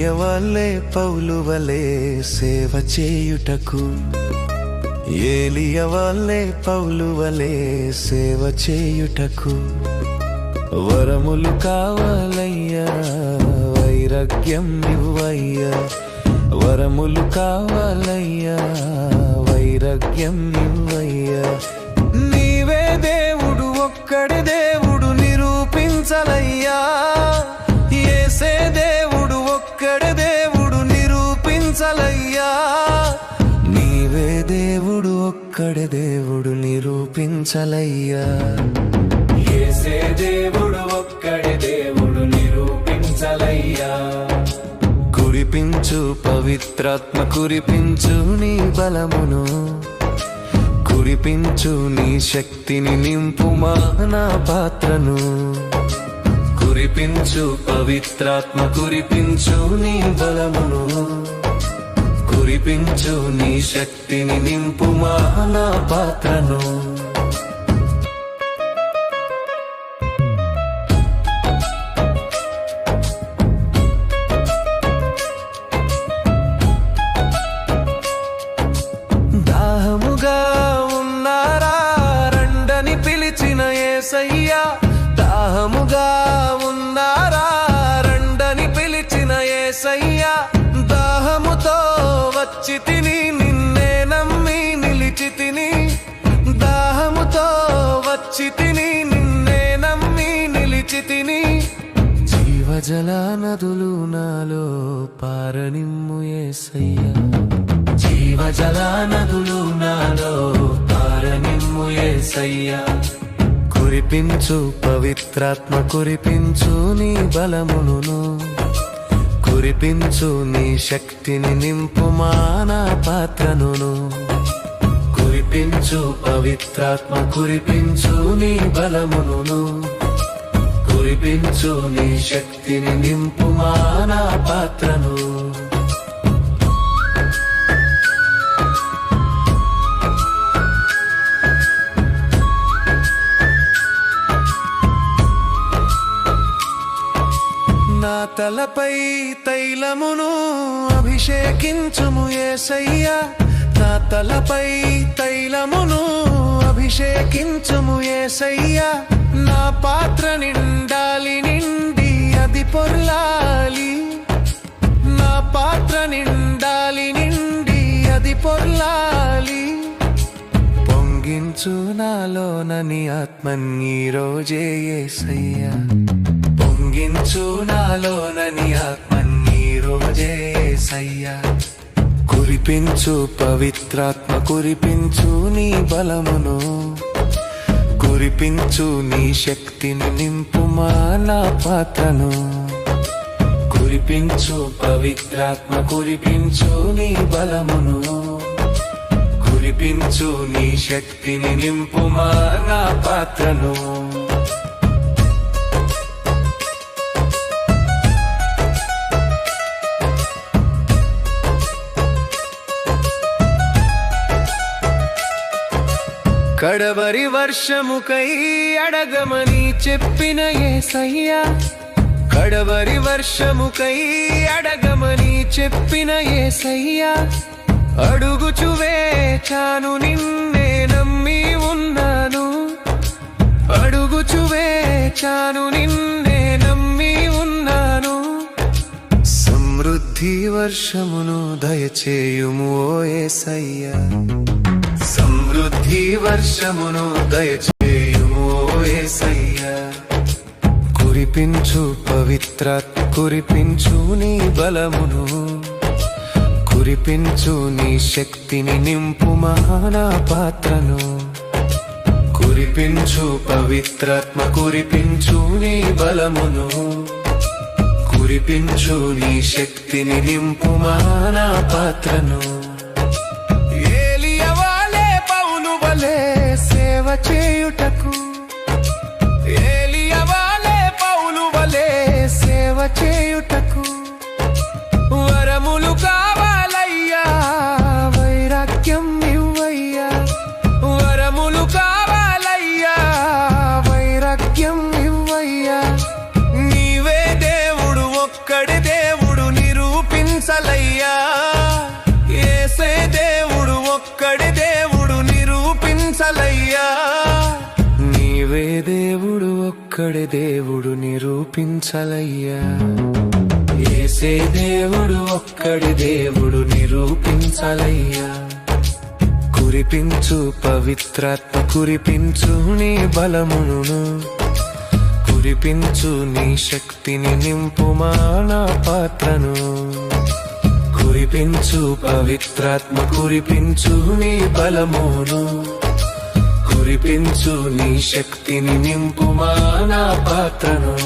ఏలియవలే పౌలువలే సేవ చేయుటకు, ఏలియవలే పౌలువలే సేవ చేయుటకు వరములు కావాలయ్యా, వైరాగ్యం ఇవ్వయ్యా. వరములు కావాలయ్యా, వైరాగ్యం ఇవ్వయ్యా. నీవే దేవుడు, ఒక్కడే దేవుడు నిరూపించలయ్యా. యేసే దేవుడు, ఒక్కడే దేవుడు నిరూపించలయ్యా. నీవే దేవుడు, ఒక్కడే దేవుడు నిరూపించలయ్యా. యేసే దేవుడు, ఒక్కడే దేవుడు నిరూపించలయ్యా. కురిపించు పవిత్రాత్మ, కురిపించు నీ బలమును, కురిపించు నీ శక్తిని, నింపుమా నా పాత్రను. కురిపించు పవిత్రాత్మ, కురిపించు నీ బలమును, కురిపించు నీ శక్తిని, నింపుమా నా పాత్రను. దాహముగా ఉన్నారా రండని పిలిచిన యేసయ్యా. దాహముగా ఉన్నారా రండని పిలిచిన యేసయ్యా. దాహముతో వచ్చి తిని నిన్నే నమ్మి నిలిచి తిని, దాహముతో వచ్చి తిని నిన్నే నమ్మి నిలిచి తిని. జీవజల నదులు నాలో పారనిమ్ము యేసయ్యా. జీవజల నదులు నాలో పారనిమ్ము యేసయ్యా. కురిపించు పవిత్రాత్మ, కురిపించు నీ బలమును, కురిపించు నీ శక్తిని, నింపుమా నా పాత్రను. కురిపించు పవిత్రాత్మ, కురిపించు నీ బలమును, కురిపించు నీ శక్తిని, నింపుమా నా పాత్రను. నా తలపై తైలమును అభిషేకించుము యేసయ్యా. నా తలపై తైలమును అభిషేకించుము యేసయ్యా. నా పాత్ర నిండాలి, నిండి అది పొర్లాలి. నా పాత్ర నిండాలి, నిండి అది పొర్లాలి. పొంగించు నాలోనని ఆత్మని రోజే యేసయ్యా. పొంగించు నాలోనని ఆత్మని రోజే యేసయ్యా. కురిపించు పవిత్రాత్మ, కురిపించు నీ బలమును, కురిపించు నీ శక్తిని, నింపుమా నా పాత్రను. కురిపించు పవిత్రాత్మ, కురిపించు నీ బలమును, కురిపించు నీ శక్తిని, నింపుమా నా పాత్రను. కడవరి వర్షముకై అడగమని చెప్పిన యేసయ్యా. కడవరి వర్షముకై అడగమని చెప్పిన యేసయ్యా. అడుగుచు వేచాను, నిన్నే నమ్మి ఉన్నాను. అడుగుచు వేచాను, నిన్నే నమ్మి ఉన్నాను. సమృద్ధి వర్షమును దయచేయుము ఓ యేసయ్యా. సమృద్ధి వర్షమును దయచేయుము ఓ యేసయ్యా. కురిపించు పవిత్రాత్మ, కురిపించు నీ బలమును, కురిపించు నీ శక్తిని, నింపుమా నా పాత్రను. కురిపించు పవిత్రాత్మ, కురిపించు నీ బలమును, కురిపించు నీ శక్తిని, నింపుమా నా పాత్రను. సేవ చేయుటకు, ఏలియవలే పౌలువలే సేవ చేయుటకు వరములు కావాలయ్యా, వైరాగ్యం ఇవ్వయ్యా. వరములు కావాలయ్యా, వైరాగ్యం ఇవ్వయ్యా. నీవే దేవుడు, ఒక్కడే దేవుడు నిరూపించలయ్యా. నిరూపించాలయ్యా. నీవే దేవుడు ఒక్కడే దేవుడు నిరూపించాలయ్యా. యేసే దేవుడు ఒక్కడే దేవుడు నిరూపించాలయ్యా. కురిపించు పవిత్రాత్మ కురిపించు నీ బలమును, కురిపించు నీ శక్తిని నింపుమా నా పాత్రను. కురిపించు పవిత్రాత్మ కురిపించు నీ బలమును, కురిపించు నీ శక్తిని నింపుమా నా పాత్రను.